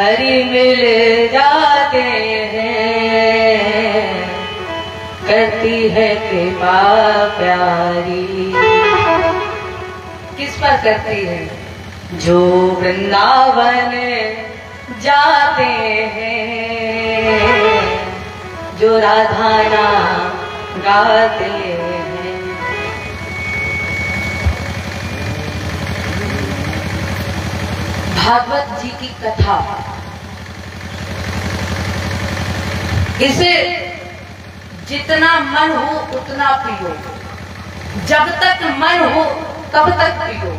हरि मिल जाते हैं, करती है कृपा प्यारी। किस पर करती है? जो वृंदावन जाते हैं, जो राधा नाम गाते हैं। भागवत जी की कथा, इसे जितना मन हो उतना पियो, जब तक मन हो तब तक पियो,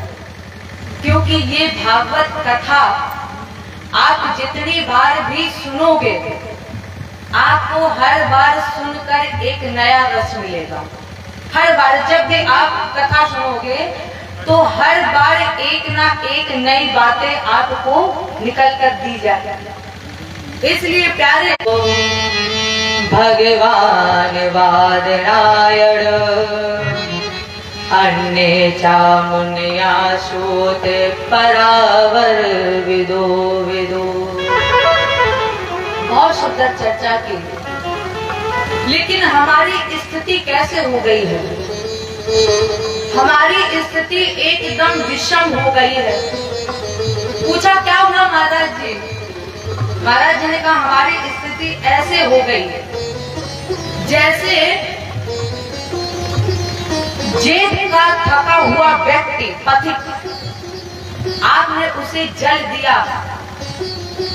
क्योंकि ये भागवत कथा आप जितनी बार भी सुनोगे, आपको हर बार सुनकर एक नया रस मिलेगा। हर बार जब भी आप कथा सुनोगे तो हर बार एक ना एक नई बातें आपको निकल कर दी जाएगी। इसलिए प्यारे भगवान वादरायण अन्य चामुनिया सूत परावर विदो विदो। बहुत सुंदर चर्चा की, लेकिन हमारी स्थिति कैसे हो गई है? हमारी स्थिति एकदम विषम हो गई है। पूछा क्या हुआ महाराज जी? महाराज जी ने कहा हमारी स्थिति ऐसे हो गई है जैसे जेब का थका हुआ व्यक्ति पथिक, आपने उसे जल दिया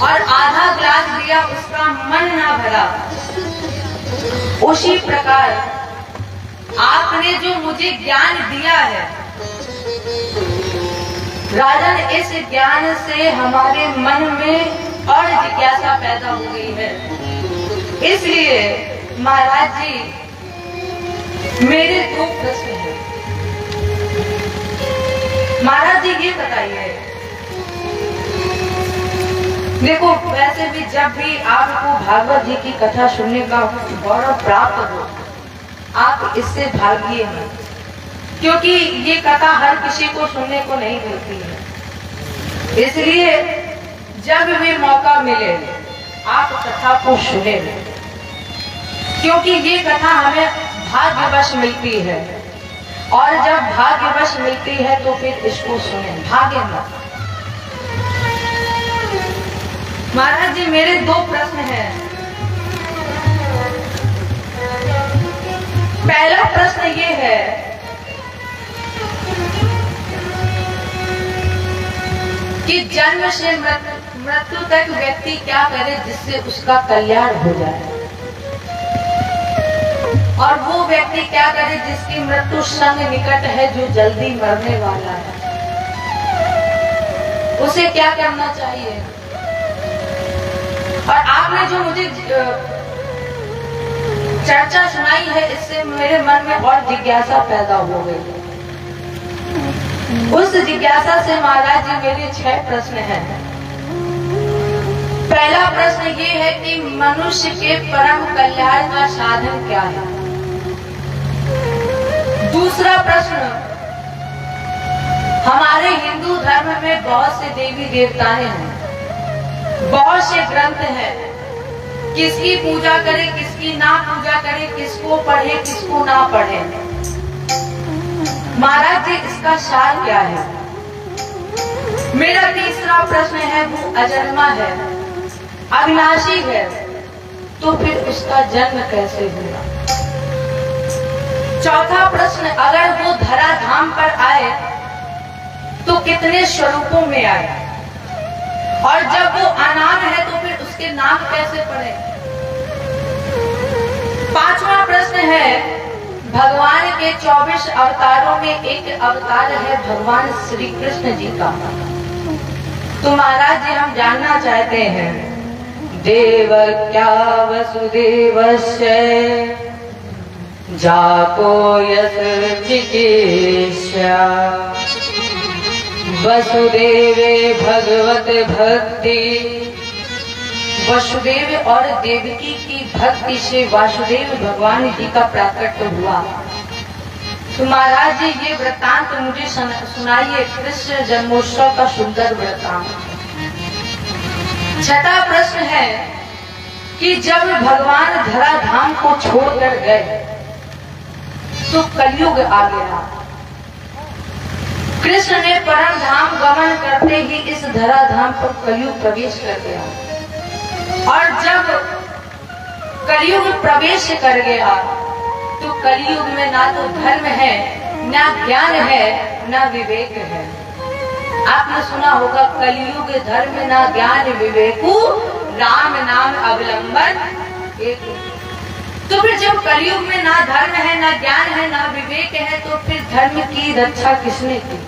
और आधा ग्लास दिया, उसका मन ना भरा। उसी प्रकार आपने जो मुझे ज्ञान दिया है राजन, इस ज्ञान से हमारे मन में और जिज्ञासा पैदा हो गई है। इसलिए महाराज जी मेरे दो प्रश्न हैं। महाराज जी ये बताइए, देखो वैसे भी जब भी आपको भागवत जी की कथा सुनने का गौरव प्राप्त हो, आप इससे भागिए हैं, क्योंकि ये कथा हर किसी को सुनने को नहीं मिलती है। इसलिए जब भी मौका मिले आप कथा को सुने, क्योंकि ये कथा हमें भाग्यवश मिलती है, और जब भाग्यवश मिलती है तो फिर इसको सुने, भाग्य मत। महाराज जी मेरे दो प्रश्न हैं। पहला प्रश्न ये है कि जन्म से मृत्यु तक व्यक्ति क्या करे जिससे उसका कल्याण हो जाए, और वो व्यक्ति क्या करे जिसकी मृत्यु संग निकट है, जो जल्दी मरने वाला है, उसे क्या करना चाहिए? और आपने जो मुझे चर्चा सुनाई है, इससे मेरे मन में और जिज्ञासा पैदा हो गई। उस जिज्ञासा से महाराज जी मेरे 6 प्रश्न हैं। पहला प्रश्न ये है कि मनुष्य के परम कल्याण का साधन क्या है? दूसरा प्रश्न, हमारे हिंदू धर्म में बहुत से देवी देवताएं हैं, बहुत से ग्रंथ हैं, किसकी पूजा करें किसकी ना पूजा करें, किसको पढ़े किसको ना पढ़े। महाराज जी इसका सार क्या है? मेरा तीसरा प्रश्न है, वो अजन्मा है, अविनाशी है, तो फिर उसका जन्म कैसे हुआ? चौथा प्रश्न, अगर वो धरा धाम पर आए तो कितने स्वरूपों में आए, और जब वो अनाम है तो फिर उसके नाम कैसे पड़े? पांचवा प्रश्न है, भगवान के 24 अवतारों में एक अवतार है भगवान श्री कृष्ण जी का। तो महाराज जी हम जानना चाहते हैं, देवक्या वसुदेवस्य जाको यत् चिकीर्ष्या वसुदेवे भगवत भक्ति। वसुदेव और देवकी की भक्ति से वासुदेव भगवान जी का प्राकट्य हुआ। तो महाराज जी ये वृत्तांत मुझे सुनाइए, कृष्ण जन्मोत्सव का सुंदर वृत्तांत। छठा प्रश्न है कि जब भगवान धराधाम को छोड़कर गए तो कलयुग आ गया। कृष्ण ने परम धाम गमन करते ही इस धराधाम पर कलयुग प्रवेश कर गया। और जब कलयुग प्रवेश कर गया तो कलयुग में ना तो धर्म है, ना ज्ञान है, ना विवेक है। आपने सुना होगा कलयुग धर्म ना ज्ञान विवेकु, राम नाम अवलंबन एक। तो फिर जब कलयुग में ना धर्म है, ना ज्ञान है, ना विवेक है, तो फिर धर्म की रक्षा किसने की?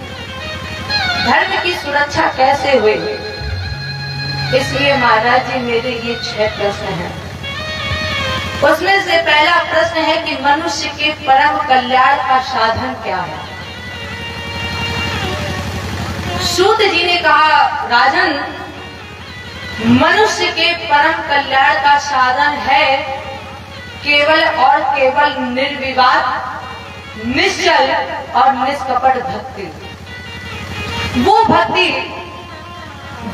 धर्म की सुरक्षा कैसे हुई? इसलिए महाराज जी मेरे ये 6 प्रश्न हैं। उसमें से पहला प्रश्न है कि मनुष्य के परम कल्याण का साधन क्या है? सूत जी ने कहा, राजन, मनुष्य के परम कल्याण का साधन है केवल और केवल निर्विवाद, निश्चल और निष्कपट भक्ति। वो भक्ति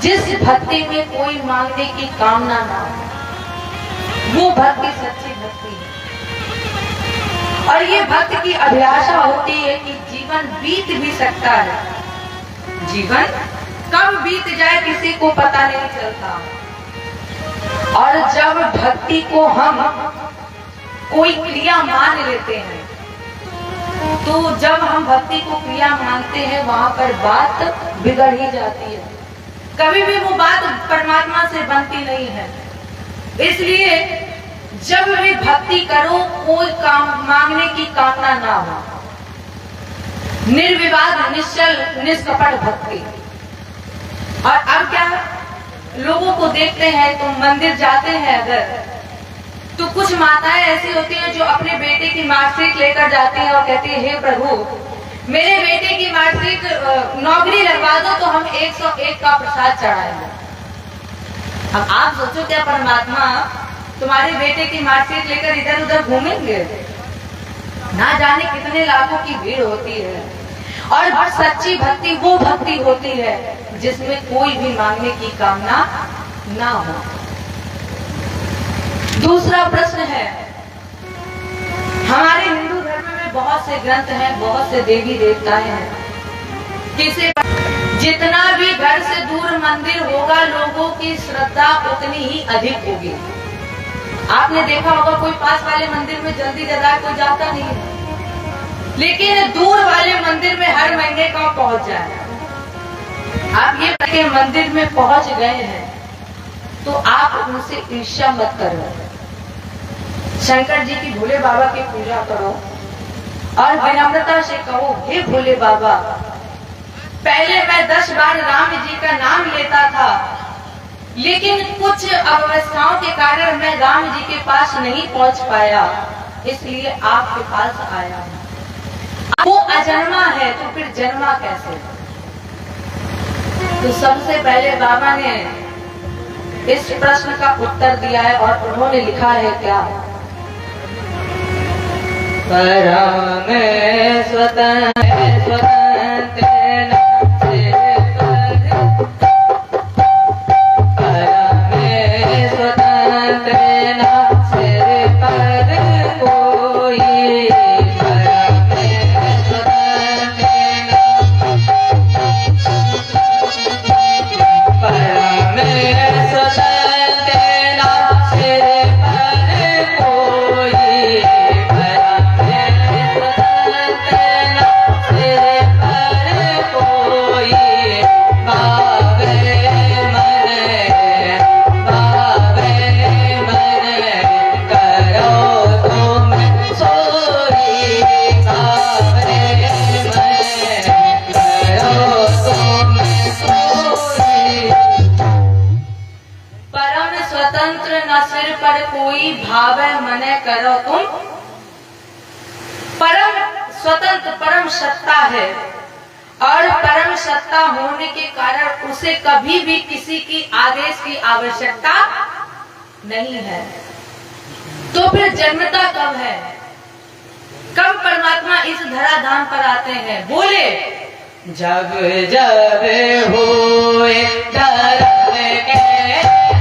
जिस भक्ति में कोई मांगने की कामना ना हो, वो भक्ति सच्ची भक्ति है। और ये भक्त की अभिलाषा होती है कि जीवन बीत भी सकता है, जीवन कब बीत जाए किसी को पता नहीं चलता। और जब भक्ति को हम कोई क्रिया मान लेते हैं, तो जब हम भक्ति को क्रिया मानते हैं वहां पर बात बिगड़ ही जाती है। कभी भी वो बात परमात्मा से बनती नहीं है। इसलिए जब भी भक्ति करो कोई काम मांगने की कामना ना हो, निर्विवाद, निश्चल, निष्कपट भक्ति। और अब क्या, लोगों को देखते हैं तो मंदिर जाते हैं अगर, तो कुछ माताएं ऐसी होती हैं जो अपने बेटे की मार्कशीट लेकर जाती हैं और कहती है, हे प्रभु, मेरे बेटे की मार्कशीट नौकरी लगवा दो तो हम 101 का प्रसाद चढ़ाएंगे। अब आप सोचो क्या परमात्मा तुम्हारे बेटे की मार्कशीट लेकर इधर उधर घूमेंगे? ना जाने कितने लाखों की भीड़ होती है। और सच्ची भक्ति वो भक्ति होती है जिसमें कोई भी मांगने की कामना ना हो। दूसरा प्रश्न है, हमारे हिंदू धर्म में बहुत से ग्रंथ हैं, बहुत से देवी देवताएं हैं। किसी जितना भी घर से दूर मंदिर होगा, लोगों की श्रद्धा उतनी ही अधिक होगी। आपने देखा होगा कोई पास वाले मंदिर में जल्दी जल्दी कोई जाता नहीं है, लेकिन दूर वाले मंदिर में हर महीने का पहुंच जाए। आप ये मंदिर में पहुंच गए हैं तो आप उनसे ईर्ष्या मत करो। शंकर जी की भोले बाबा की पूजा करो और विनम्रता से कहो, हे भोले बाबा, पहले मैं 10 बार राम जी का नाम लेता था, लेकिन कुछ अव्यवस्थाओं के कारण मैं राम जी के पास नहीं पहुंच पाया, इसलिए आपके पास आया हूं। वो अजन्मा है तो फिर जन्मा कैसे? तो सबसे पहले बाबा ने इस प्रश्न का उत्तर दिया है और उन्होंने लिखा है क्या? परम स्वतंत्र भावे मने करो तुम। परम स्वतंत्र परम सत्ता है और परम सत्ता होने के कारण उसे कभी भी किसी की आदेश की आवश्यकता नहीं है। तो फिर जन्मता कब है? कब परमात्मा इस धराधाम पर आते हैं? बोले, जब जब होए धर्म के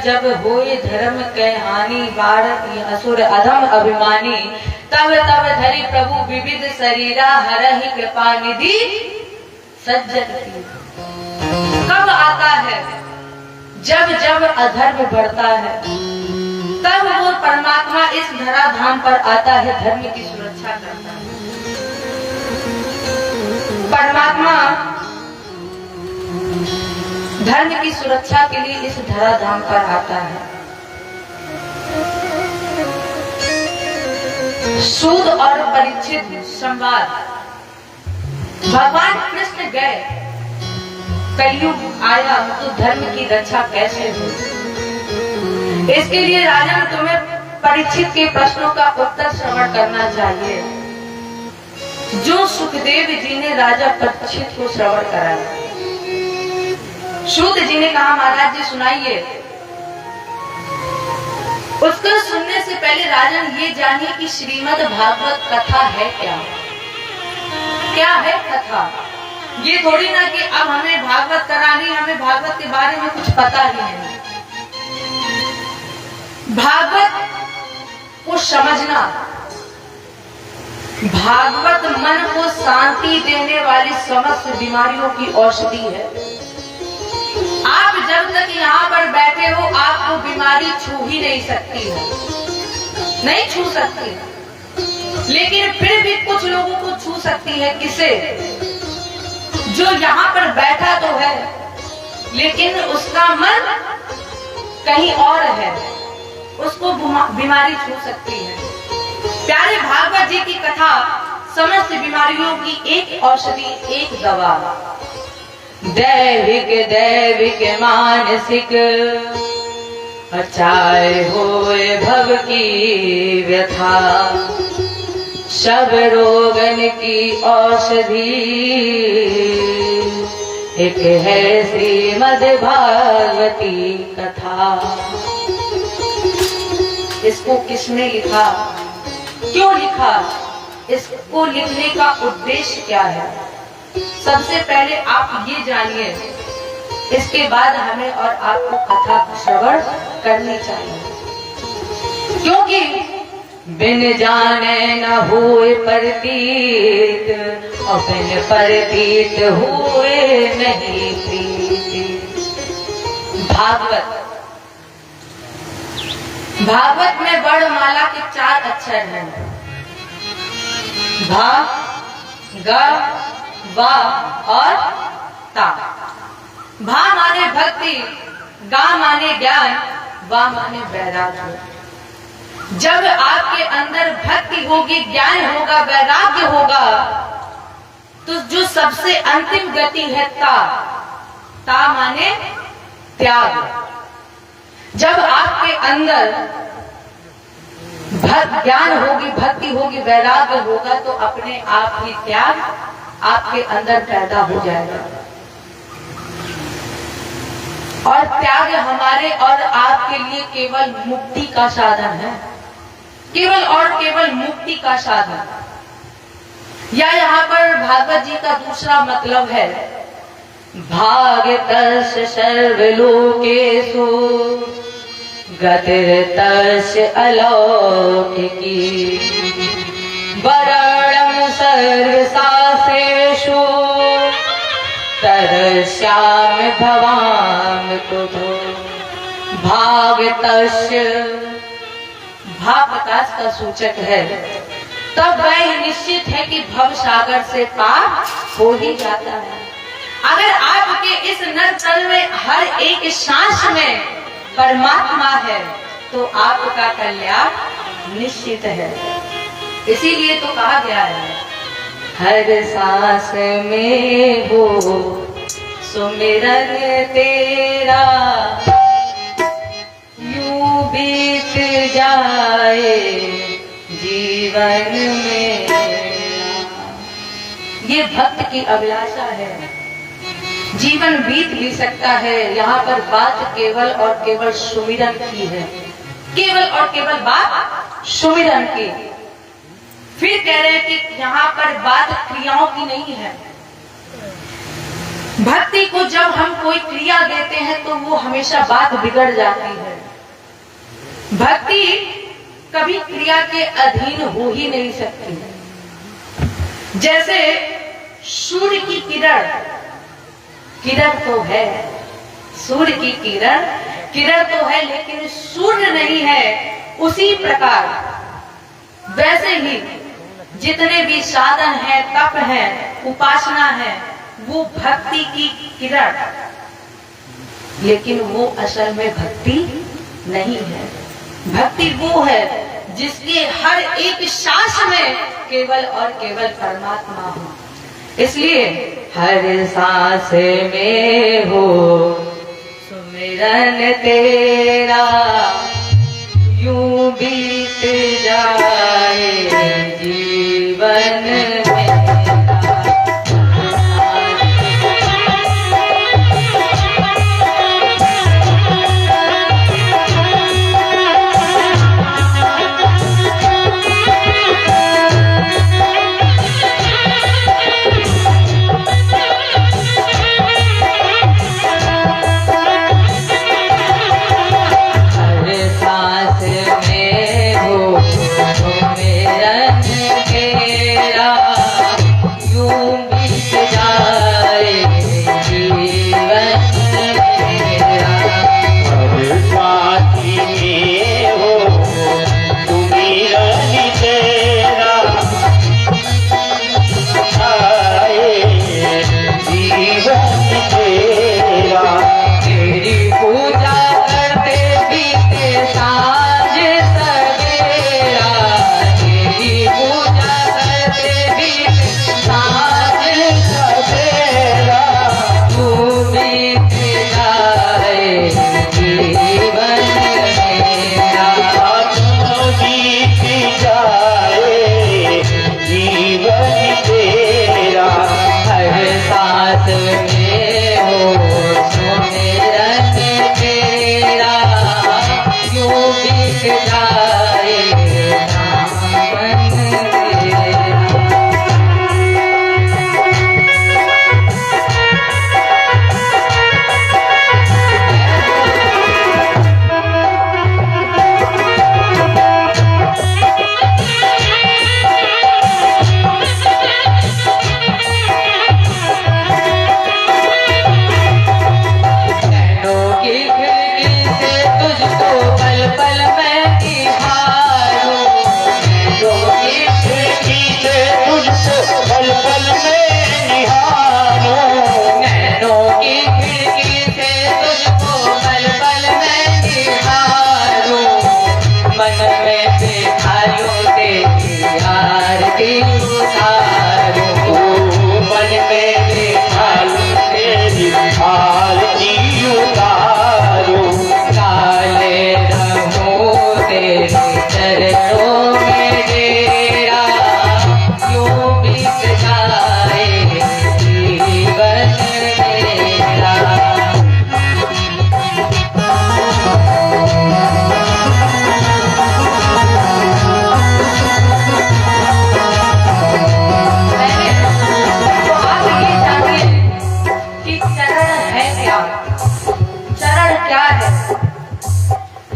जब होए धर्म के हानि, बाढ़ असुर अधम अभिमानी, तब तब धरि प्रभु विविध शरीरा, हरहि कृपा निधि सज्जन की। कब आता है? जब जब अधर्म बढ़ता है, तब वो परमात्मा इस धरा धाम पर आता है, धर्म की सुरक्षा करता है। परमात्मा धर्म की सुरक्षा के लिए इस धरा धाम पर आता है। सूद और परीक्षित संवाद। भगवान कृष्ण गए, कलयुग आया, तो धर्म की रक्षा कैसे हो? इसके लिए राजन तुम्हें परीक्षित के प्रश्नों का उत्तर श्रवण करना चाहिए, जो सुखदेव जी ने राजा परीक्षित को श्रवण कराया। सूत जी ने कहा, महाराज जी सुनाइए। उसको सुनने से पहले राजन ये जानिए कि श्रीमद् भागवत कथा है क्या? क्या है कथा? ये थोड़ी ना कि अब हमें भागवत करानी, हमें भागवत के बारे में कुछ पता ही नहीं। भागवत को समझना, भागवत मन को शांति देने वाली समस्त बीमारियों की औषधि है। आप जब तक यहाँ पर बैठे हो, आपको बीमारी छू ही नहीं सकती है, नहीं छू सकती। लेकिन फिर भी कुछ लोगों को छू सकती है। किसे? जो यहाँ पर बैठा तो है, लेकिन उसका मन कहीं और है, उसको बीमारी छू सकती है। प्यारे भागवत जी की कथा समस्त बीमारियों की एक औषधि, एक दवा। दैविक दैविक मानसिक, चाहे होए भव की व्यथा, सब रोगन की औषधि एक है श्रीमद् भागवती कथा। इसको किसने लिखा, क्यों लिखा, इसको लिखने का उद्देश्य क्या है? सबसे पहले आप ये जानिए, इसके बाद हमें और आपको कथा श्रवण करनी चाहिए। क्योंकि बिन जाने न हुए प्रतीत, और बिन प्रतीत हुए नहीं प्रीति। भागवत, भागवत में वर्णमाला के 4 अक्षर हैं, भा, ग, वा और ता। भा माने भक्ति, गा माने ज्ञान, वा माने वैराग्य। जब आपके अंदर भक्ति होगी, ज्ञान होगा, वैराग्य होगा, तो जो सबसे अंतिम गति है ता, ता माने त्याग। जब आपके अंदर ज्ञान होगी, भक्ति होगी, वैराग्य होगा, तो अपने आप ही त्याग आपके अंदर पैदा हो जाएगा। और त्याग हमारे और आपके लिए केवल मुक्ति का साधन है, केवल और केवल मुक्ति का साधन। या यहाँ पर भागवत जी का दूसरा मतलब है, भागतस्य सर्वलोकेषु गतिर्तस्य अलौकिकी, वरणं सर्वशास्त्रेषु तरस्यामि भवामि कुतो। भागतस्य, भागवतास का सूचक है, तब वह निश्चित है कि भव सागर से पार हो ही जाता है। अगर आपके इस नर तन में हर एक सांस में परमात्मा है, तो आपका कल्याण निश्चित है। इसीलिए तो कहा गया है, हर सांस में हो सुमिरन तेरा, यूं बीत जाए जीवन में। ये भक्त की अभिलाषा है। जीवन बीत भी सकता है, यहाँ पर बात केवल और केवल सुमिरन की है, केवल और केवल बात सुमिरन की। फिर कह रहे हैं कि यहाँ पर बात क्रियाओं की नहीं है। भक्ति को जब हम कोई क्रिया देते हैं तो वो हमेशा बात बिगड़ जाती है। भक्ति कभी क्रिया के अधीन हो ही नहीं सकती। जैसे सूर्य की किरण, किरण तो है, सूर्य की किरण तो है, लेकिन सूर्य नहीं है। उसी प्रकार वैसे ही जितने भी साधन है, तप है, उपासना है, वो भक्ति की किरण, लेकिन वो असल में भक्ति नहीं है। भक्ति वो है जिसके हर एक सांस में केवल और केवल परमात्मा हो। इसलिए हर सांस में हो सुमिरन तेरा, यूं बीत जाए जीवन में।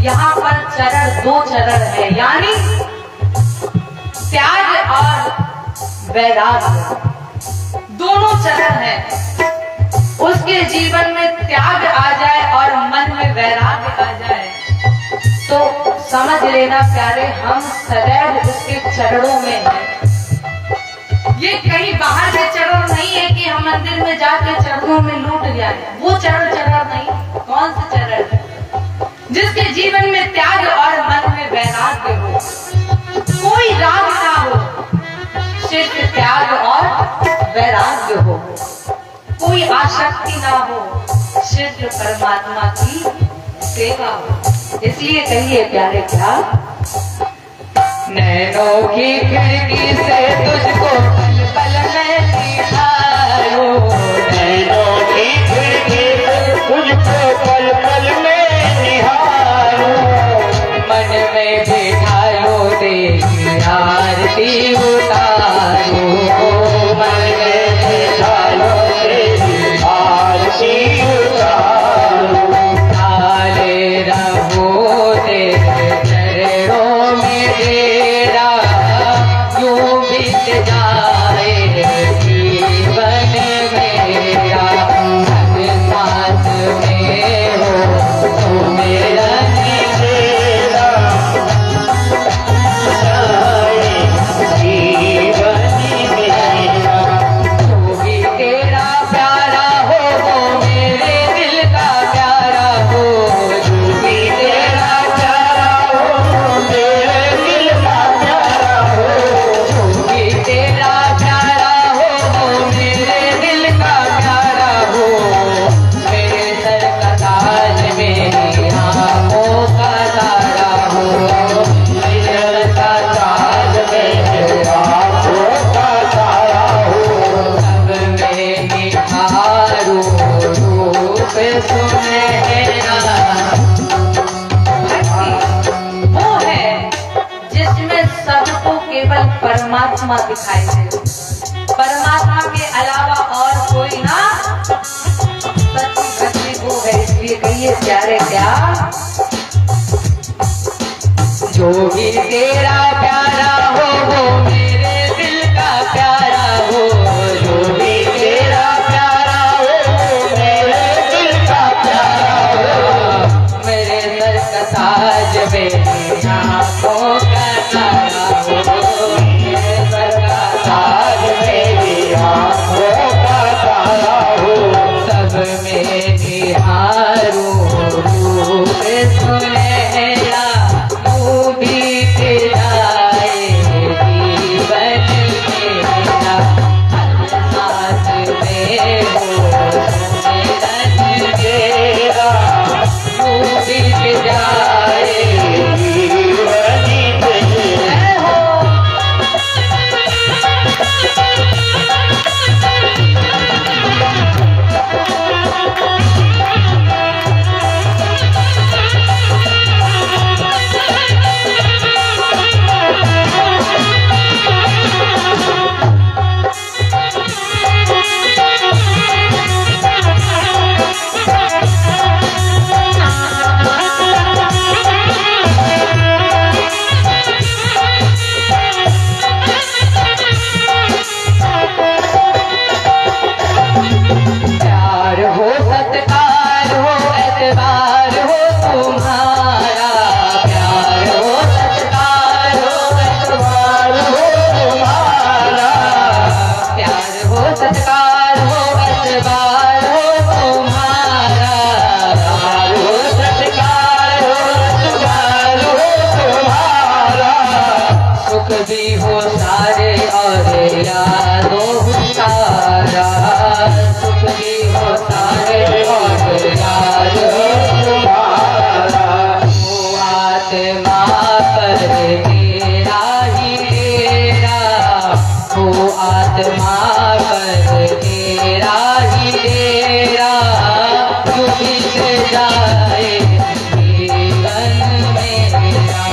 यहाँ पर चरण, दो चरण है, यानी त्याग और वैराग्य, दोनों चरण है। उसके जीवन में त्याग आ जाए और मन में वैराग्य आ जाए तो समझ लेना प्यारे, हम सदैव उसके चरणों में हैं। ये कहीं बाहर के चरण नहीं है कि हम मंदिर में जाकर चरणों में लूट जाए, वो चरण नहीं। कौन सा चरण है? जिसके जीवन में त्याग और मन में वैराग्य हो, कोई राग ना हो, सिर्फ त्याग और वैराग्य हो, कोई आसक्ति ना हो, सिर्फ परमात्मा की सेवा हो। इसलिए कहिए प्यारे, क्या नैनों की खिड़की से तुझको पल पल में निहारो, नैनों की खिड़की से तुझको पल पल में निहारो, मन में बिठायो तेरी आरती उतारो, मन में बिठायो तेरी परमात्मा दिखाई दे। परमात्मा के अलावा और कोई ना सच्ची भक्ति वो है। इसलिए कहिए प्यारे क्या, जो भी तेरा प्यारा हो वो मेरे दिल का प्यारा हो, जो भी तेरा प्यारा हो वो मेरे दिल का प्यारा हो, मेरे सर का ताज मेरी आँखों का तारा हो, मेरे सर का ताज मेरी आँखों का तारा हो, सब में निहारूं रूप सुनहरा तू बीत जाए जीवन मेरा, हर सांस में हो सुमिरन तेरा तू बीत जाए जीवन मेरा हो। प्यार हो सत्कार हो एतबार हो तुम्हारा, प्यार हो सत्कार हो एतबार हो तुम्हारा, प्यार हो सत्कार हो एतबार हो तुम्हारा, प्यार हो सत्कार हो एतबार हो तुम्हारा, सुख भी हो सारे और यादों सारा, सुख भी हो सारे और याद तुम्हारा, वो आत्मा पर मेरा ही तेरा, वो आत्मा पर तेरा ही तेरा, जो बीत जाए जीवन मेरा,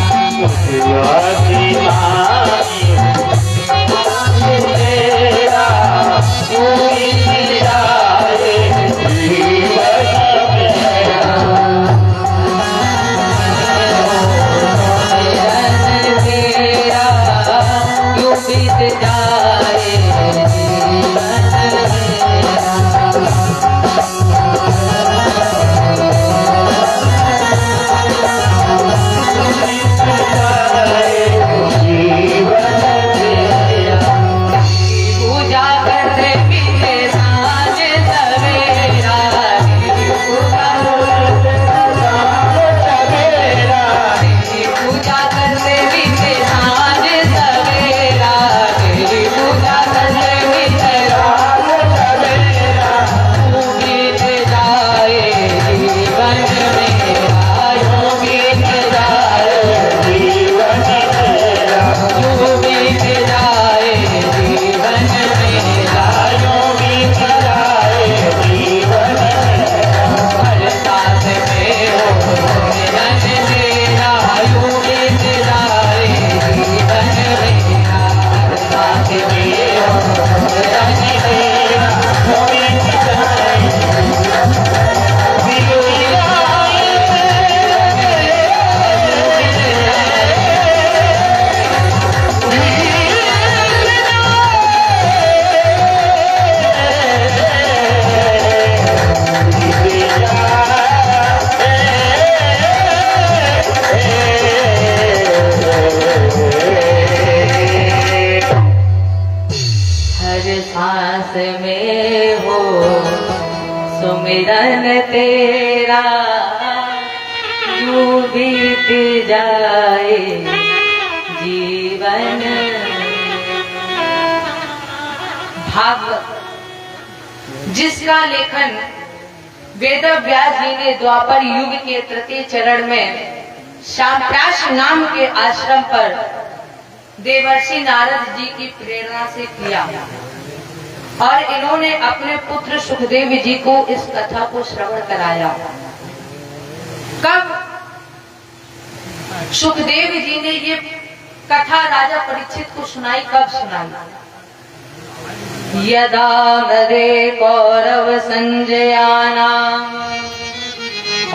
सांस में हो सुमिरन तेरा, यूं बीत जाए जीवन। भागवत जिसका लेखन वेद व्यास जी ने द्वापर युग के तृतीय चरण में शांत्याश नाम के आश्रम पर देवर्षि नारद जी की प्रेरणा से किया और इन्होंने अपने पुत्र सुखदेव जी को इस कथा को श्रवण कराया। कब सुखदेव जी ने ये कथा राजा परीक्षित को सुनाई। कब सुनाई? यदा मदे कौरव संजयानाम्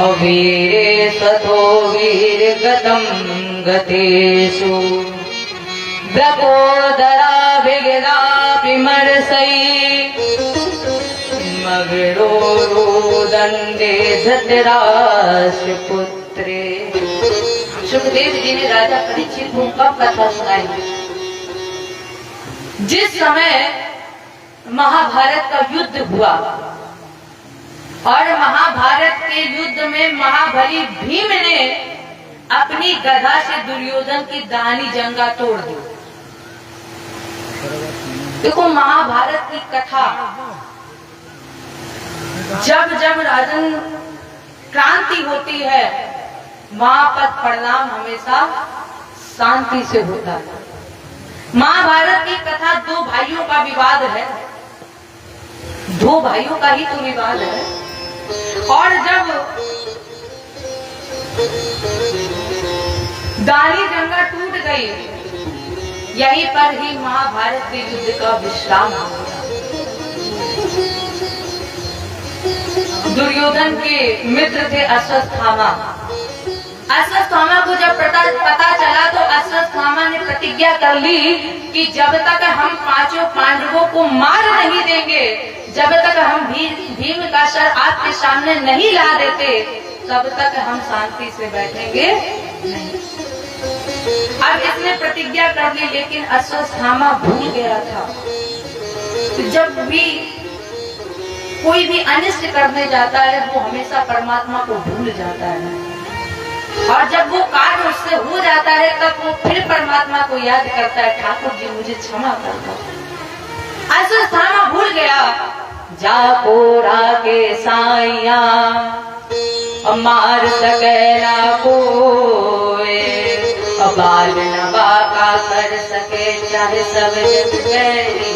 अवीरे स्वतो वीरगतं गतेषु ब्रकोदराभिगदा विमर्शै मगरोरुदण्डे धृतराष्ट्रपुत्रे। सुखदेव जी ने राजा परीक्षित को कब कथा सुनाई? जिस समय महाभारत का युद्ध हुआ और महाभारत के युद्ध में महाबली भीम ने अपनी गदा से दुर्योधन की दाहिनी जंगा तोड़ दी। देखो महाभारत की कथा, जब जब राजन क्रांति होती है वहां पर परिणाम हमेशा शांति से होता है। महाभारत की कथा दो भाइयों का विवाद है, दो भाइयों का ही तो विवाद है। और जब दानी जंगा टूट गई, यहीं पर ही महाभारत के युद्ध का विश्राम हो गया। दुर्योधन के मित्र थे अश्वत्थामा। अश्वत्थामा को जब पता चला तो अश्वत्थामा ने प्रतिज्ञा कर ली कि जब तक हम पांचों पांडवों को मार नहीं देंगे, जब तक हम भीम का सर आपके सामने नहीं ला देते, तब तक हम शांति से बैठेंगे नहीं। अब इसने प्रतिज्ञा कर ली, लेकिन अश्वत्थामा भूल गया था। तो जब भी कोई भी अनिष्ट करने जाता है वो हमेशा परमात्मा को भूल जाता है, और जब वो कार्य उससे हो जाता है तब वो फिर परमात्मा को याद करता है, ठाकुर जी मुझे क्षमा कर दो। अश्वत्थामा भूल गया। जाको रागे साइया मार सकेला कोए, बाल नवा का कर सके चाहे सब जग गैरी।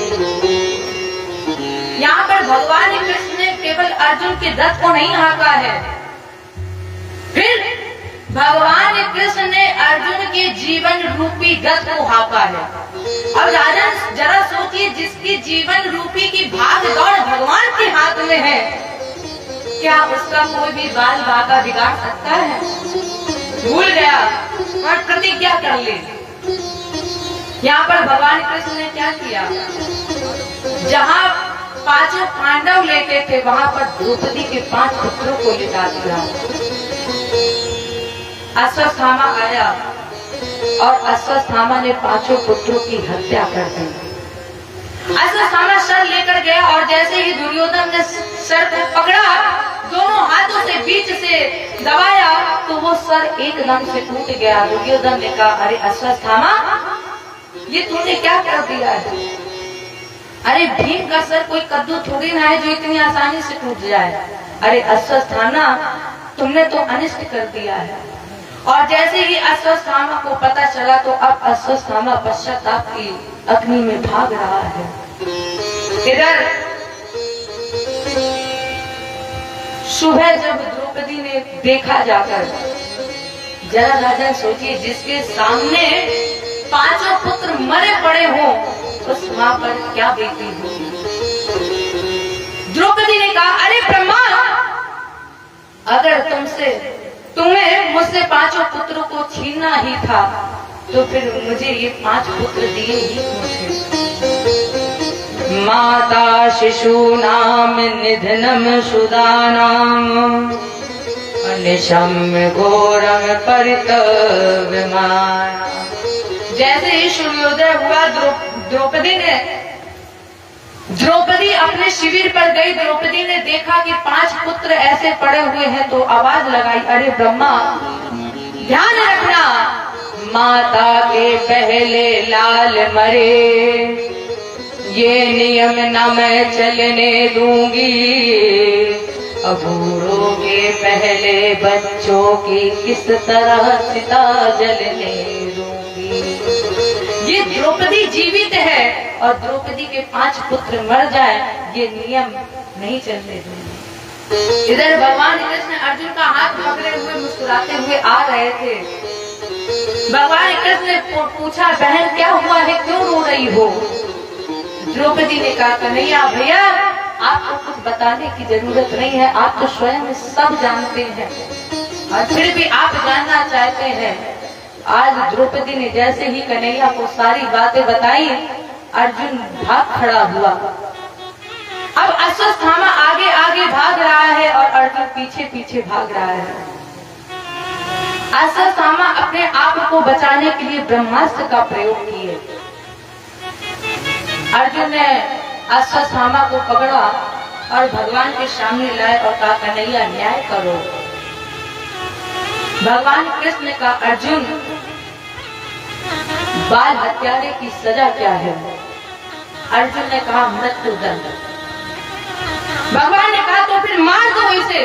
यहाँ पर भगवान कृष्ण ने केवल अर्जुन के रथ को नहीं हाँका है, फिर भगवान कृष्ण ने अर्जुन के जीवन रूपी रथ को हाँका है। अब राजन जरा सोचिए, जिसकी जीवन रूपी की भाग दौड़ भगवान के हाथ में है, क्या उसका कोई भी बाल बाका बिगाड़ सकता है? भूल गया और प्रतिज्ञा कर ली। यहाँ पर भगवान कृष्ण ने क्या किया? जहाँ पांचों पांडव लेटे थे वहां पर द्रौपदी के 5 पुत्रों को लिटा दिया। अश्वत्थामा आया और अश्वत्थामा ने 5 पुत्रों की हत्या कर दी। अश्वत्थामा सर लेकर गया और जैसे ही दुर्योधन ने सर को पकड़ा, दोनों हाथों से बीच से दबाया तो वो सर एकदम से टूट गया। दुर्योधन ने कहा, अरे अश्वत्थामा, ये तूने क्या कर दिया है? अरे भीम का सर कोई कद्दू थोड़ी ना है जो इतनी आसानी से टूट जाए। अरे अश्वत्थामा, तुमने तो अनिष्ट कर दिया है। और जैसे ही अश्वत्थामा को पता चला तो अब अश्वत्थामा पश्चाताप की अग्नि में भाग रहा है। इधर सुबह जब द्रौपदी ने देखा जाकर, जरा राजा सोचिए, जिसके सामने 5 पुत्र मरे पड़े हों उस मां पर क्या बीती होगी। द्रौपदी ने कहा, अरे ब्रह्मा, अगर तुम्हें मुझसे 5 पुत्रों को छीनना ही था तो फिर मुझे ये 5 पुत्र दिए ही क्यों थे? माता शिशूनाम निधनम सुदानाम अनिशम्य घोरम परितव्यमान। जैसे ही सूर्योदय हुआ द्रौपदी अपने शिविर पर गई। द्रौपदी ने देखा कि 5 पुत्र ऐसे पड़े हुए हैं तो आवाज लगाई, अरे ब्रह्मा, ध्यान रखना, माता के पहले लाल मरे, ये नियम न मैं चलने दूंगी। अबूढ़ों के पहले बच्चों की किस तरह चिता जलने दूंगी। ये द्रौपदी जीवित है और द्रौपदी के 5 पुत्र मर जाए, ये नियम नहीं चलने देंगे। इधर भगवान कृष्ण अर्जुन का हाथ पकड़े हुए मुस्कुराते हुए आ रहे थे। भगवान कृष्ण ने पूछा, बहन क्या हुआ है, क्यों रो रही हो? द्रौपदी ने कहा, कन्हैया भैया आपको कुछ बताने की जरूरत नहीं है, आप तो स्वयं सब जानते हैं और फिर भी आप जानना चाहते हैं। आज द्रौपदी ने जैसे ही कन्हैया को सारी बातें बताई, अर्जुन भाग खड़ा हुआ। अब अश्वत्थामा आगे आगे भाग रहा है और अर्जुन पीछे पीछे भाग रहा है। अश्वत्थामा अपने आप को बचाने के लिए ब्रह्मास्त्र का प्रयोग किए। अर्जुन ने अश्वत्थामा को पकड़ा और भगवान के सामने लाए और कहा, कन्हैया न्याय करो। भगवान कृष्ण ने कहा, अर्जुन बाल हत्यारे की सजा क्या है? अर्जुन ने कहा, मृत्युदंड। भगवान ने कहा, तो फिर मार दो इसे।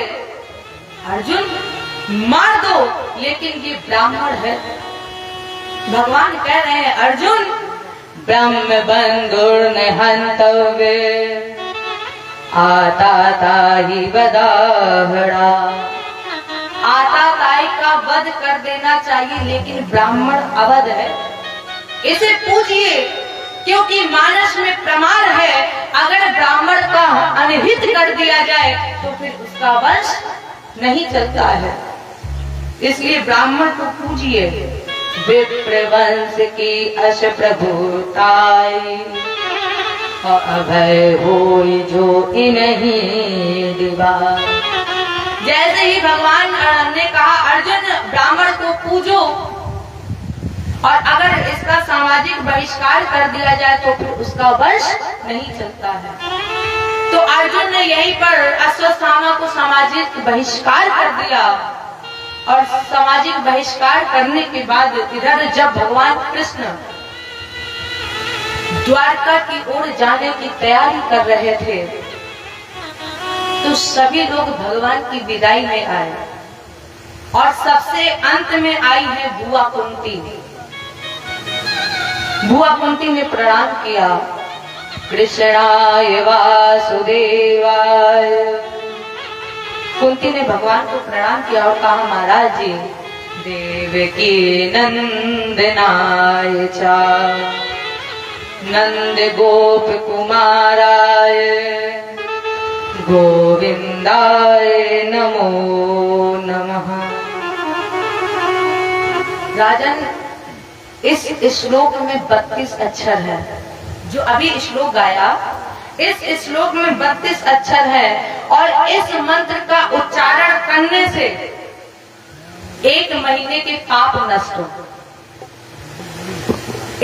अर्जुन मार दो, लेकिन ये ब्राह्मण है। भगवान कह रहे हैं, अर्जुन ब्रह्म बंधुर हंतव्य आता ताही बदाहड़ा। आता ताई का वध कर देना चाहिए, लेकिन ब्राह्मण अवध है, इसे पूजिए, क्योंकि मानस में प्रमाण है, अगर ब्राह्मण का अनहित कर दिया जाए तो फिर उसका वंश नहीं चलता है, इसलिए ब्राह्मण को पूजिए। विप्रवंश की अश प्रभुताई और अभय होई जो इन्हीं दिवा। जैसे ही भगवान ने कहा, अर्जुन ब्राह्मण को पूजो और अगर इसका सामाजिक बहिष्कार कर दिया जाए तो फिर उसका वंश नहीं चलता है। तो अर्जुन ने यहीं पर अश्वत्थामा को सामाजिक बहिष्कार कर दिया और सामाजिक बहिष्कार करने के बाद इधर जब भगवान कृष्ण द्वारका की ओर जाने की तैयारी कर रहे थे तो सभी लोग भगवान की विदाई में आए और सबसे अंत में आई है बुआ कुंती। बुआ कुंती ने प्रणाम किया, कृष्णाय वासुदेवाय। कुंती ने भगवान को प्रणाम किया और कहा, महाराज जी देवकी नंदनाय चा नंद गोप कुमाराय गोविंदाय नमो नमः। राजन, इस श्लोक में 32 अक्षर है। जो अभी श्लोक गाया, इस श्लोक में 32 अक्षर है और इस मंत्र का उच्चारण करने से 1 महीने के पाप नष्ट हो।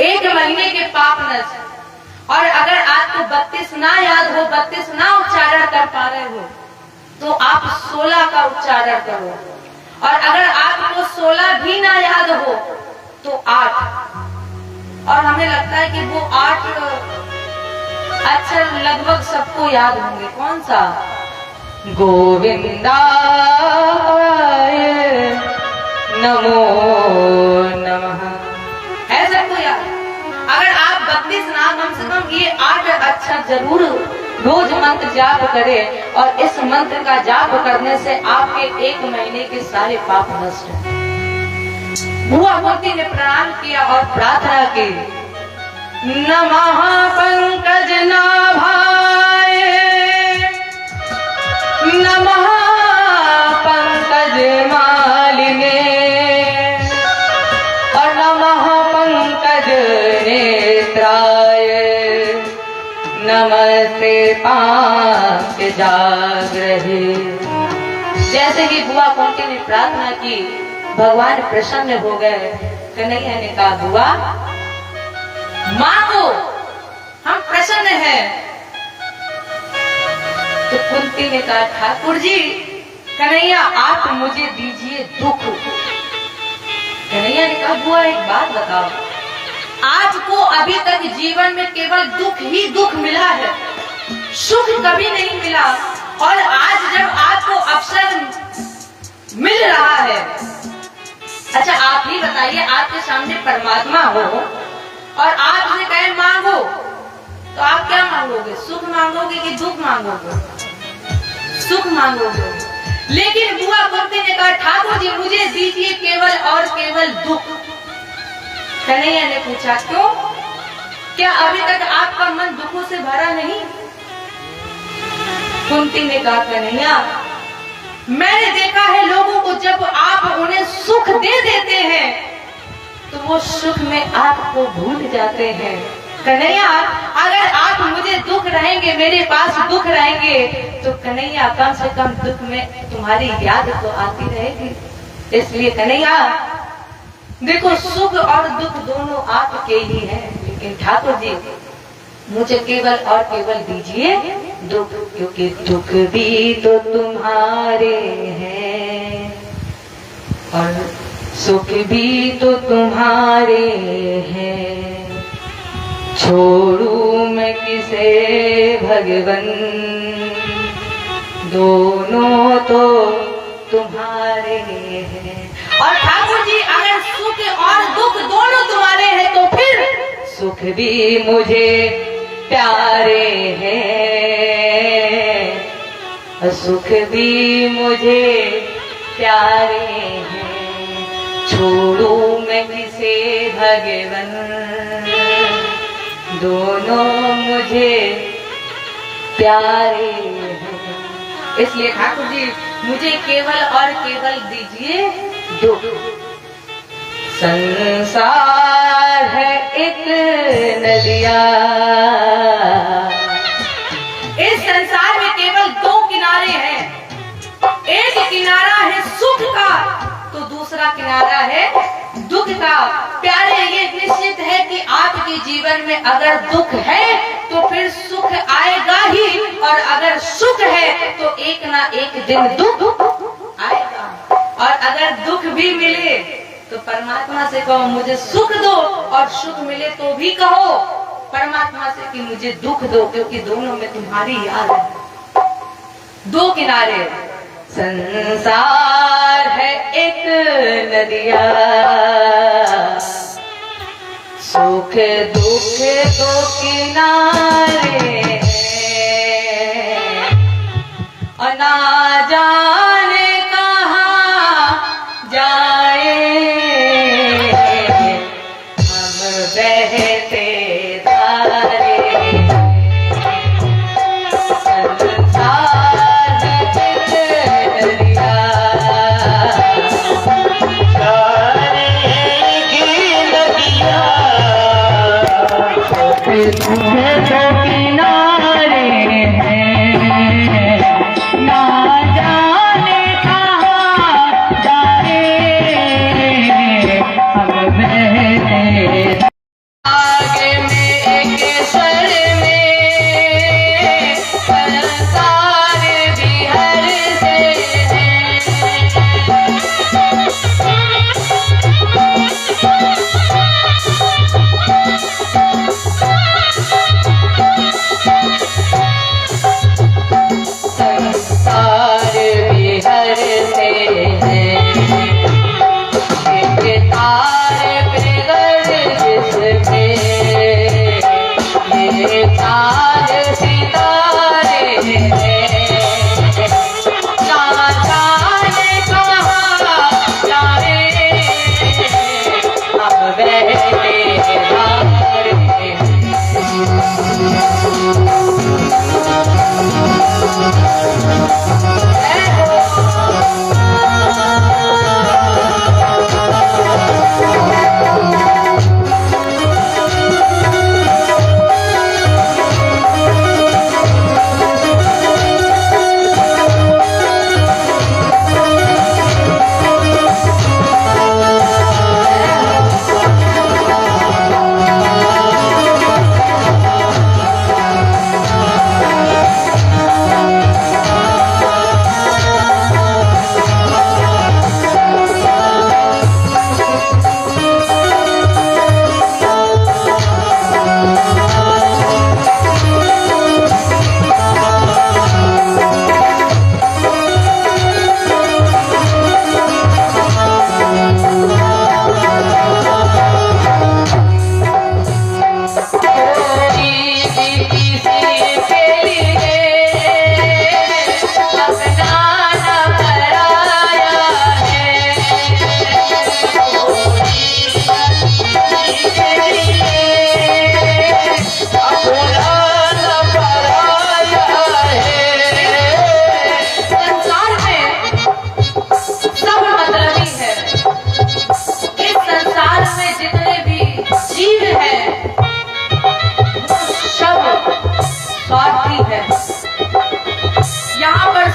1 महीने के पाप नष्ट। और अगर आपको 32 ना याद हो, 32 ना उच्चारण कर पा रहे हो तो आप 16 का उच्चारण करो, और अगर आपको 16 भी ना याद हो तो 8। और हमें लगता है कि वो 8 अक्षर लगभग सबको याद होंगे। कौन सा? गोविंदाय नमो नमः, है सबको याद? अगर आप 32 ना, कम से कम ये 8 अक्षर जरूर रोज मंत्र जाप करें और इस मंत्र का जाप करने से आपके 1 महीने के सारे पाप नष्ट हो। बुआ कुंती ने प्रणाम किया और प्रार्थना की, नमः पंकज नाभाय नमः पंकज मालिने और नमः पंकज नेत्राय नमस्ते पांकजाग्रहे। जैसे ही बुआ कुंती ने प्रार्थना की, भगवान प्रसन्न हो गए। कन्हैया ने कहा, बुआ मांगो, हम प्रसन्न हैं। तो कुंती ने कहा, ठाकुर जी कन्हैया आप मुझे दीजिए दुख। कन्हैया ने कहा, बुआ एक बात बताओ, आपको अभी तक जीवन में केवल दुख ही दुख मिला है, सुख कभी नहीं मिला, और आज जब आपको अवसर मिल रहा है, अच्छा आप ही बताइए, आपके सामने परमात्मा हो और आपसे कहे मांगो, तो आप क्या मांगोगे? सुख मांगोगे कि दुख मांगोगे? सुख मांगोगे। लेकिन बुआ कुंती ने कहा, ठाकुर जी मुझे दीजिए केवल और केवल दुख। कन्हैया ने पूछा क्यों, क्या अभी तक आपका मन दुखों से भरा नहीं? कुंती ने कहा कन्हैया, मैंने देखा है लोगों को जब आप उन्हें सुख दे देते हैं तो वो सुख में आपको भूल जाते हैं। कन्हैया, अगर आप मुझे दुख रहेंगे, मेरे पास दुख रहेंगे, तो कन्हैया कम से कम दुख में तुम्हारी याद तो आती रहेगी। इसलिए कन्हैया देखो, सुख और दुख दोनों आपके ही हैं, लेकिन ठाकुर जी मुझे केवल और केवल दीजिए दुख, क्योंकि दुख भी तो तुम्हारे हैं और सुख भी तो तुम्हारे हैं। छोड़ू मैं किसे भगवन, दोनों तो तुम्हारे हैं। और ठाकुर जी, अगर सुख और दुख दोनों तुम्हारे हैं तो फिर सुख भी मुझे प्यारे हैं, सुख भी मुझे प्यारे हैं। छोड़ू मैं किसे भगवन, दोनों मुझे प्यारे हैं। इसलिए ठाकुर जी मुझे केवल और केवल दीजिए दुख। संसार है एक नदिया, इस संसार में केवल दो किनारे हैं, एक किनारा है सुख का तो दूसरा किनारा है दुख का। प्यारे, ये निश्चित है कि आपके जीवन में अगर दुख है तो फिर सुख आएगा ही, और अगर सुख है तो एक ना एक दिन दुख आएगा। और अगर दुख भी मिले तो परमात्मा से कहो मुझे सुख दो, और सुख मिले तो भी कहो परमात्मा से कि मुझे दुख दो, क्योंकि दोनों में तुम्हारी याद है। दो किनारे, संसार है एक नदिया, सुख दुख दो किनारे हैं, और ना जाने कहाँ जाए हम बहते धारे। किनारे हैं, ना जाने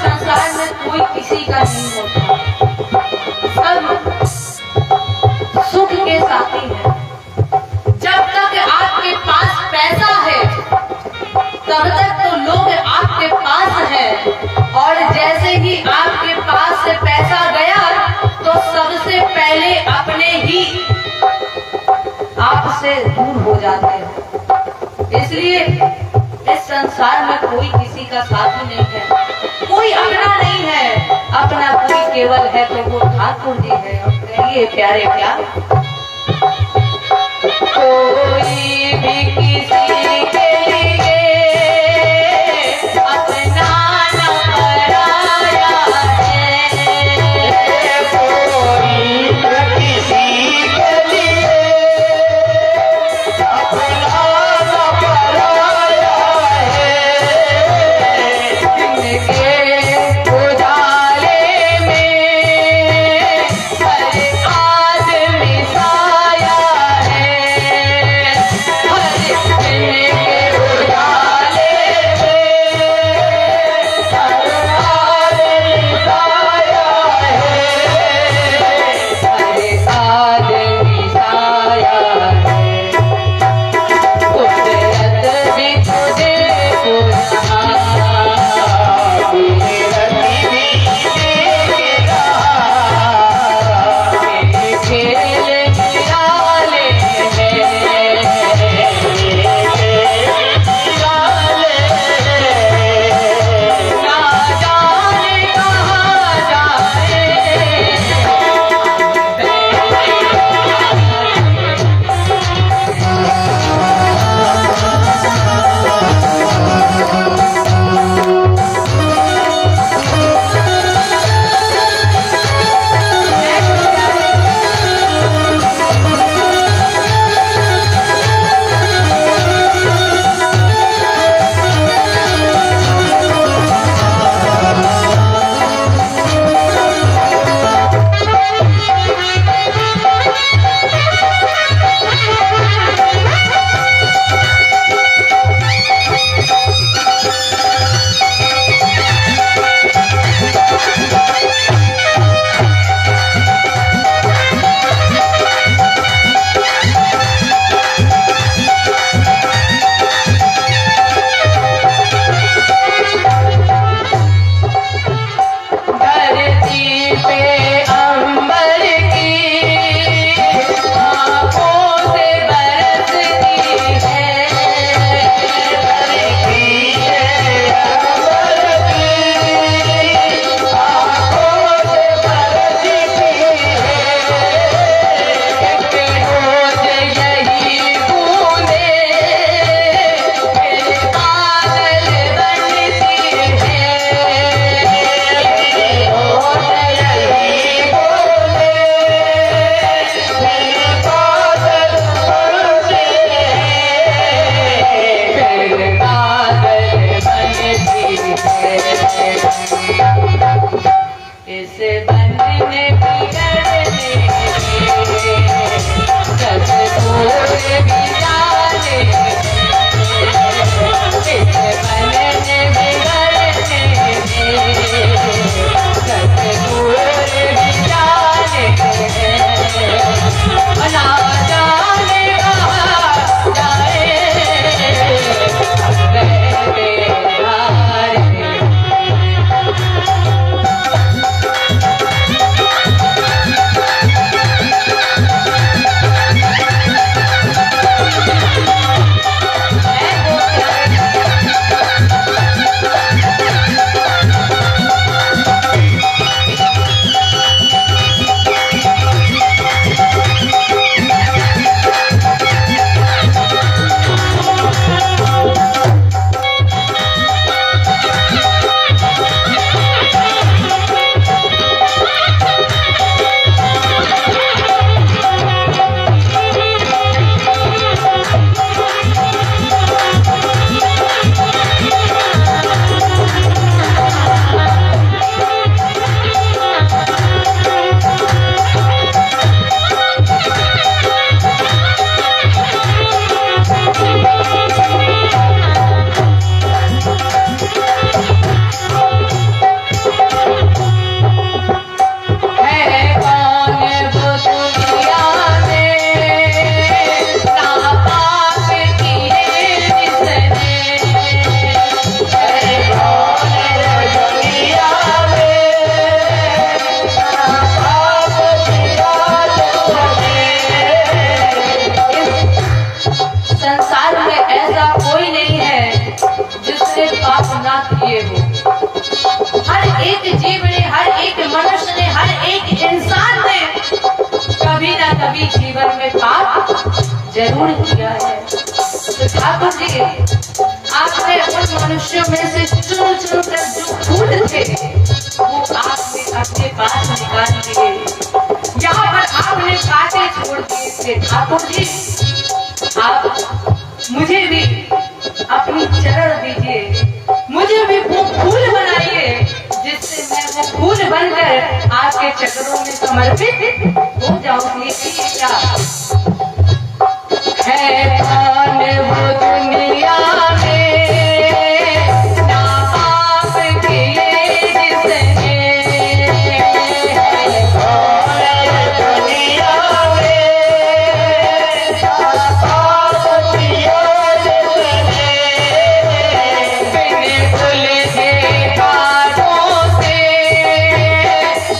संसार में कोई किसी का नहीं होता, सब सुख के साथी है। जब तक आपके पास पैसा है तब तक तो लोग आपके पास है, और जैसे ही आपके पास से पैसा गया तो सबसे पहले अपने ही आपसे दूर हो जाते हैं। इसलिए इस संसार में कोई किसी का साथी नहीं है, कोई अपना नहीं है। अपना कोई केवल है तो वो ठाकुर जी है। और कहिए प्यारे प्यार, कोई भी किसी के लिए अपना न पराया है, कोई किसी के लिए अपना न पराया है। इनके उजाले में हर आदमी साया है, हर से पाप ना किए हो। हर एक जीव ने, हर एक मनुष्य ने, हर एक इंसान ने कभी ना कभी जीवन में पाप जरूर किया है। तो ठाकुर जी, आपने उन मनुष्यों में से चुन चुन कर जो फूल थे वो आपने अपने पास निकाल लिए। यहाँ पर आपने कांटे छोड़ दिए थे। ठाकुर जी, आप मुझे भी अपनी चरण दीजिए, मुझे भी वो फूल बनाइए जिससे मैं वो फूल बनकर आपके चक्रों में समर्पित हो जाऊंगी। क्या है कौन वो दुनिया में ना पाप किए जिसने, है कौन दुनिया में ना पाप किए जिसने, बिन फूल के कांटों से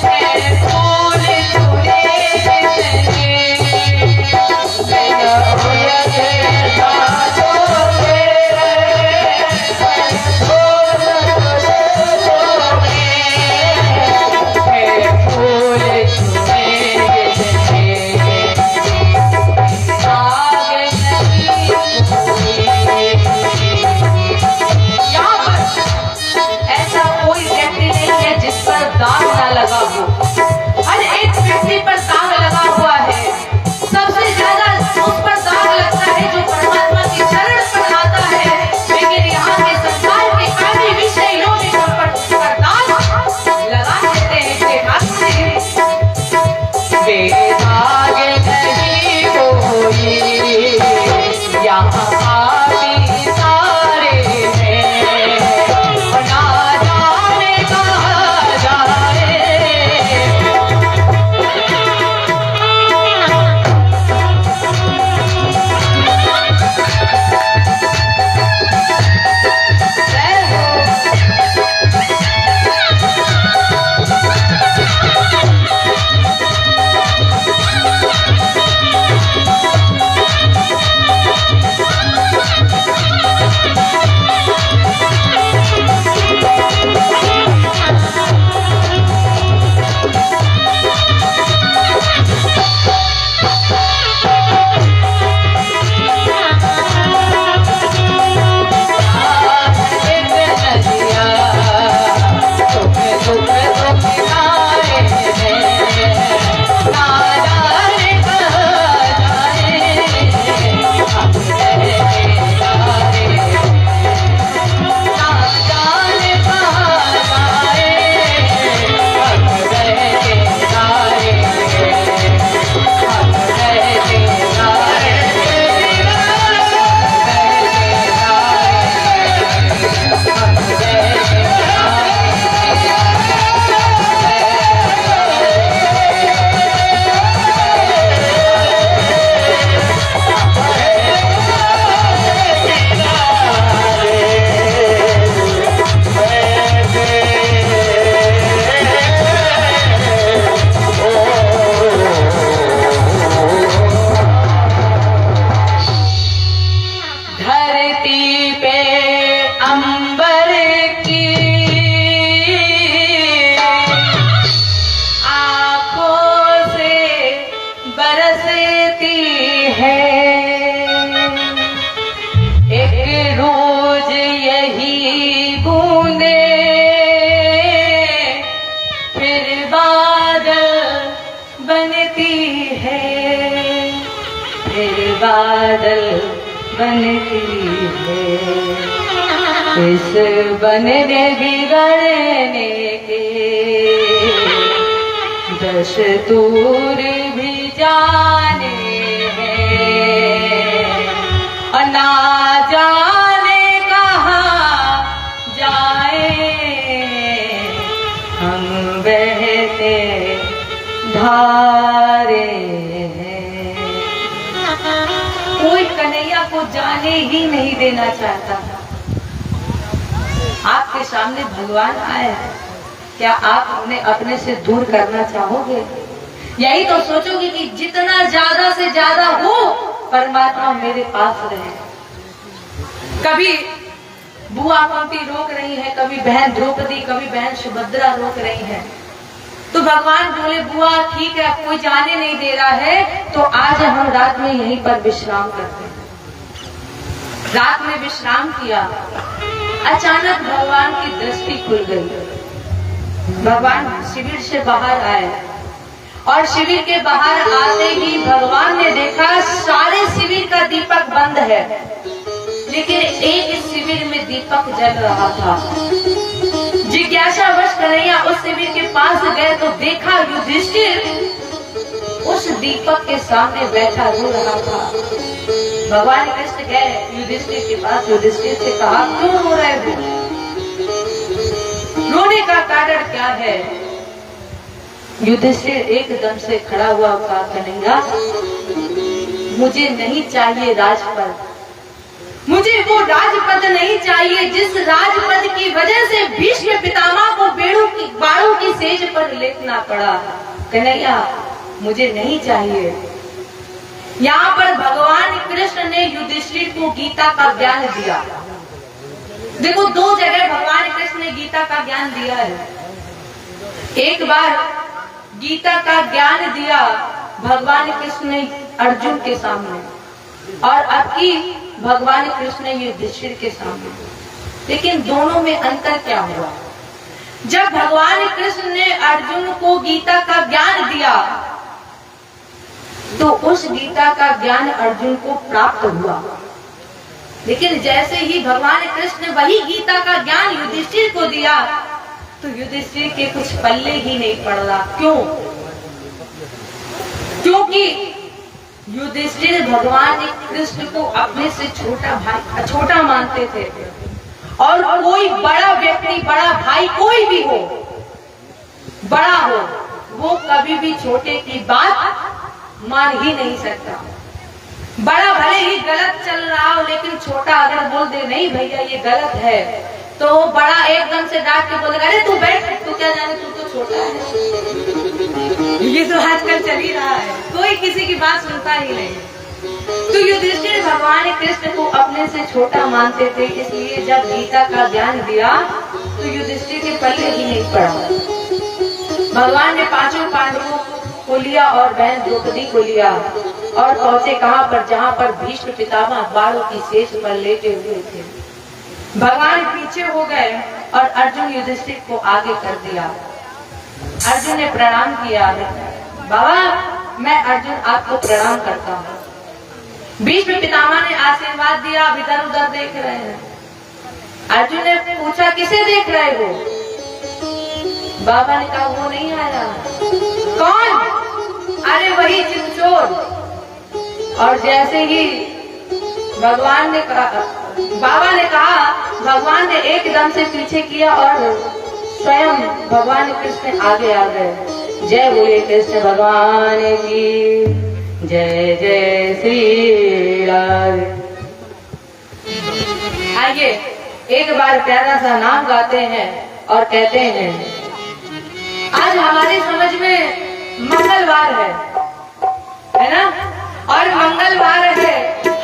है फूल चुने जिसने, दाग ना लगा हो। हर एक व्यक्ति पर दाग लगा हुआ है। सबसे ज्यादा उस पर दाग लगता है जो परमात्मा की शरण पर आता है। लेकिन यहाँ के संसार के आदि विषय लोग उन पर दाग लगा देते हैं। बेदाग नहीं कोई यहाँ पापी सारे हैं, ना जाने कहाँ जाए। बादल बनती है, इस बनने बिगड़ने के दस्तूर भी जाने हैं, और ना जाने कहाँ जाए हम बहते धारे हैं। कोई कन्हैया को जाने ही नहीं देना चाहता। आपके सामने भगवान आए हैं, क्या आप उन्हें अपने से दूर करना चाहोगे? यही तो सोचोगे कि जितना ज्यादा से ज्यादा हो परमात्मा मेरे पास रहे। कभी बुआ कुंती रोक रही है, कभी बहन द्रौपदी, कभी बहन सुभद्रा रोक रही है। तो भगवान बोले बुआ ठीक है, कोई जाने नहीं दे रहा है तो आज हम रात में यहीं पर विश्राम करते हैं। रात में विश्राम किया। अचानक भगवान की दृष्टि खुल गई। भगवान शिविर से बाहर आए और शिविर के बाहर आते ही भगवान ने देखा सारे शिविर का दीपक बंद है, लेकिन एक शिविर में दीपक जल रहा था। जिज्ञासावश कन्हैया उस शिविर के पास गए तो देखा युधिष्ठिर उस दीपक के सामने बैठा रो रहा था। भगवान कृष्ण गए युधिष्ठिर के पास, युधिष्ठिर से कहा क्यों रो रहे हो, रोने का कारण क्या है? युधिष्ठिर एकदम से खड़ा हुआ कहा कन्हैया मुझे नहीं चाहिए राजपद, मुझे वो राजपद नहीं चाहिए जिस राजपद की वजह से भीष्म पितामह को बाणों की सेज पर लेटना पड़ा। कन्हैया मुझे नहीं चाहिए। यहाँ पर भगवान कृष्ण ने युधिष्ठिर को गीता का ज्ञान दिया। देखो दो जगह भगवान कृष्ण ने गीता का ज्ञान दिया है। एक बार गीता का ज्ञान दिया भगवान कृष्ण ने अर्जुन के सामने, और अब की भगवान कृष्ण ने युधिष्ठिर के सामने। लेकिन दोनों में अंतर क्या हुआ? जब भगवान कृष्ण ने अर्जुन को गीता का ज्ञान दिया तो उस गीता का ज्ञान अर्जुन को प्राप्त हुआ, लेकिन जैसे ही भगवान कृष्ण ने वही गीता का ज्ञान युधिष्ठिर को दिया तो युधिष्ठिर के कुछ पल्ले ही नहीं पड़ रहा। क्यों? क्योंकि युधिष्ठिर भगवान कृष्ण को अपने से छोटा मानते थे, और कोई बड़ा व्यक्ति, बड़ा भाई कोई भी हो, बड़ा हो, वो कभी भी छोटे की बात मान ही नहीं सकता। बड़ा भले ही गलत चल रहा हो, लेकिन छोटा अगर बोल दे नहीं भैया ये गलत है, तो वो बड़ा एकदम से डांट के बोलेगा अरे तू बैठ, तू क्या जाने, तू तो छोटा है। ये तो आजकल चल ही रहा है, कोई किसी की बात सुनता ही नहीं। तो युधिष्ठिर भगवान कृष्ण को अपने से छोटा मानते थे, इसलिए जब गीता का ज्ञान दिया तो युधिष्ठिर के पल्ले ही नहीं पड़ा। भगवान ने पांचों पांडवों को लिया और बहन द्रौपदी को लिया और पहुंचे कहां पर, जहां पर भीष्म पितामह बाणों की सेज पर लेटे हुए थे। भगवान पीछे हो गए और अर्जुन युधिष्ठिर को आगे कर दिया। अर्जुन ने प्रणाम किया, बाबा मैं अर्जुन आपको प्रणाम करता हूँ। भीष्म पितामह ने आशीर्वाद दिया, अब इधर उधर देख रहे हैं। अर्जुन ने पूछा किसे देख रहे हो? बाबा ने कहा वो नहीं आया। कौन? अरे वही चिमचोर। और जैसे ही भगवान ने कहा, बाबा ने कहा, भगवान ने एकदम से पीछे किया और स्वयं भगवान कृष्ण आगे आ गए। जय बोले कृष्ण भगवान की जय, जय श्री राधे। आइए एक बार प्यारा सा नाम गाते हैं और कहते हैं आज हमारे समझ में मंगलवार है ना, और मंगलवार है,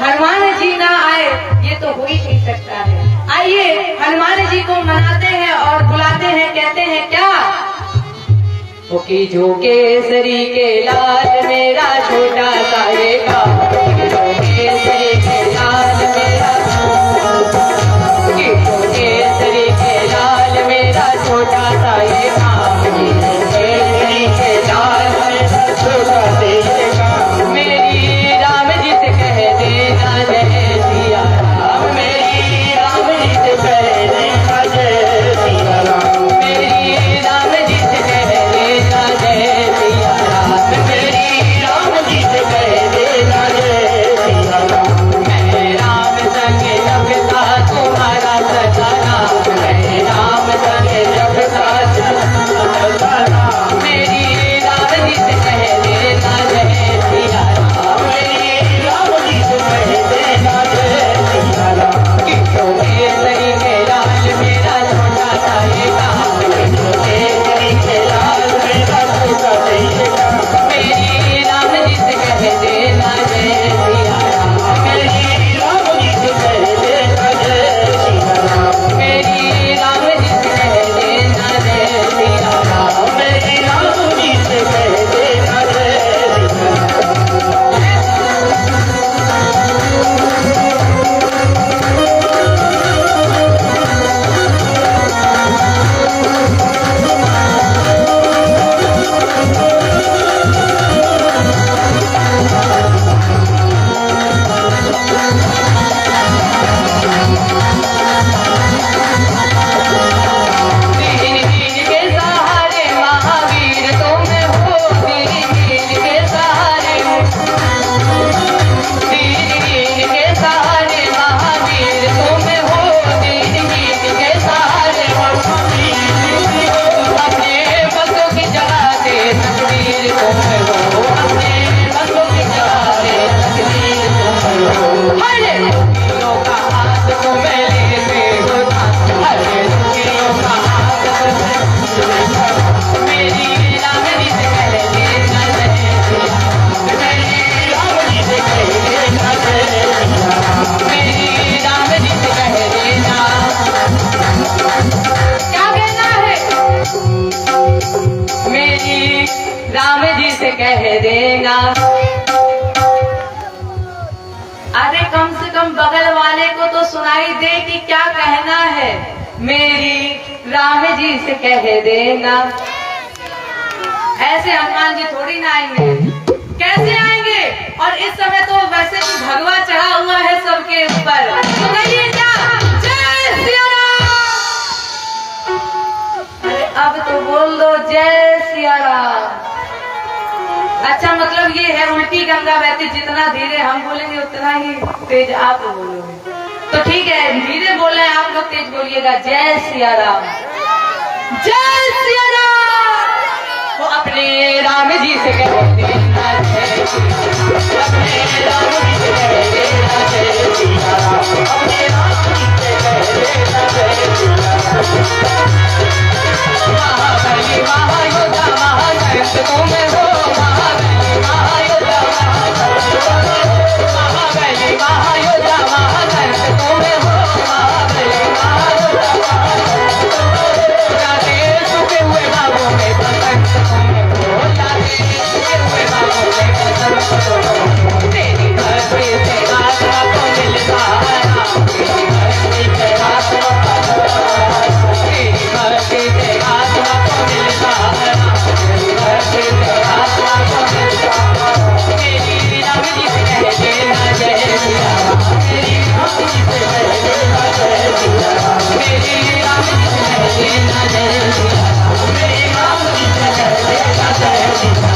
हनुमान जी ना आए ये तो हो ही नहीं सकता है। आइए हनुमान जी को मनाते हैं और बुलाते हैं, कहते हैं क्या? वो की जो केसरी के लाल मेरा छोटा सा का, केसरी के लाल मेरा, केसरी के लाल मेरा छोटा सा का, केसरी के लाल छोटा का, मेरी राम जी से कह देना जय सिया राम, मेरी राम जी से कह देना जय सिया राम, मेरी राम जी से कह देना जय सिया राम, मेरी राम जी से कह देना जय कम से कम बगल वाले को तो सुनाई दे कि क्या कहना है। मेरी राम जी से कह देना। ऐसे हनुमान जी थोड़ी ना आएंगे, कैसे आएंगे? और इस समय तो वैसे भी भगवा चढ़ा हुआ है सबके ऊपर। तो कहिए क्या, जय सिया राम। अरे अब तो बोल दो जय सिया राम। अच्छा, मतलब ये है उल्टी गंगा बहती, जितना धीरे हम बोलेंगे उतना ही तेज आप बोलोगे। तो ठीक है, धीरे बोले आप लोग, तेज बोलिएगा। जय सिया राम, जय सिया राम। वो अपने राम जी से कह देना जय सिया राम, अपने राम जी से कह देना जय सिया राम, अपने राम जी से कह देना जय सिया राम। महाबली महायोद्धा महासंत तुम हो, महाबली महायोद्धा महाबली महायोद्धा महासंत तुम हो, महाबली महायोद्धा जाते झुके हुए बाबों में बसंत तुम हो, जाते झुके हुए बाबों में बसंत तुम हो। तेरी धरती से आत्मा को मिलता है, तेरी धरती से आत्मा तेरी धरती से आत्मा को मिलता है, तेरी धरती से आत्मा को मिलता है। मेरी राम जी से कह देना जय सिया राम, मेरी राम जी से कह देना जय सिया राम, मेरी राम जी से कह देना जय सिया राम, मेरी राम जी से कह देना जय सिया राम।